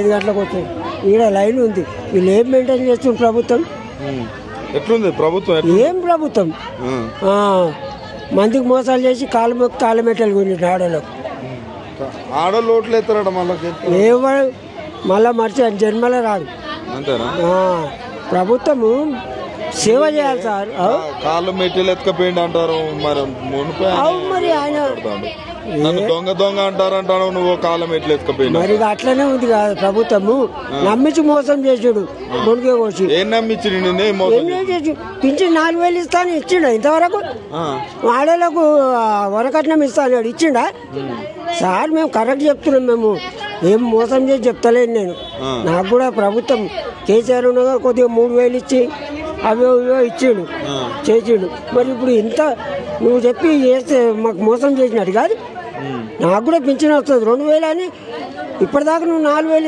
5 గంటలకు వస్తుంది. ఈడ లైన్ ఉంది. వీళ్ళు ఏం మెయింటైన్ చేస్తుంది ప్రభుత్వం? ఎట్లుంది ప్రభుత్వం? ఏం ప్రభుత్వం? మందికి మోసాలు చేసి కాలు మెట్టలు గురించి ఆడోళ్ళు ఓట్లు ఎత్తారట మళ్ళీ ఎవరు మళ్ళా మర్చి జన్మలో రాడు. అంతేనా? ప్రభుత్వము సేవ చేయాలి సార్. కాళ్ళు మెట్టెలు ఎత్తుకపోయింది అంటారు. మరి ఆయన దొంగ అంటారంటాను. నువ్వు కాళ్ళ మెట్లు ఎత్తుకపోయింది. మరి అట్లనే ఉంది కదా ప్రభుత్వము. నమ్మించి మోసం చేసాడు. మునిగే కోసి ఏం నమ్మించి పింఛన్ 4,000 ఇస్తాను ఇచ్చిండ. ఇంతవరకు ఆడలకు వరకట్నం ఇస్తాను ఇచ్చిండా సార్? మేము కరెక్ట్ చెప్తున్నాం. మేము ఏం మోసం చేసి చెప్తలేను నేను. నాకు కూడా ప్రభుత్వం కేసీఆర్ ఉండగా కొద్దిగా 3,000 ఇచ్చి అవో ఇచ్చిండు చేసిండు. మరి ఇప్పుడు ఇంత నువ్వు చెప్పి చేస్తే మాకు మోసం చేసినట్టు కాదు. నాకు కూడా పింఛన్ వస్తుంది 2,000 అని. ఇప్పటిదాకా నువ్వు 4,000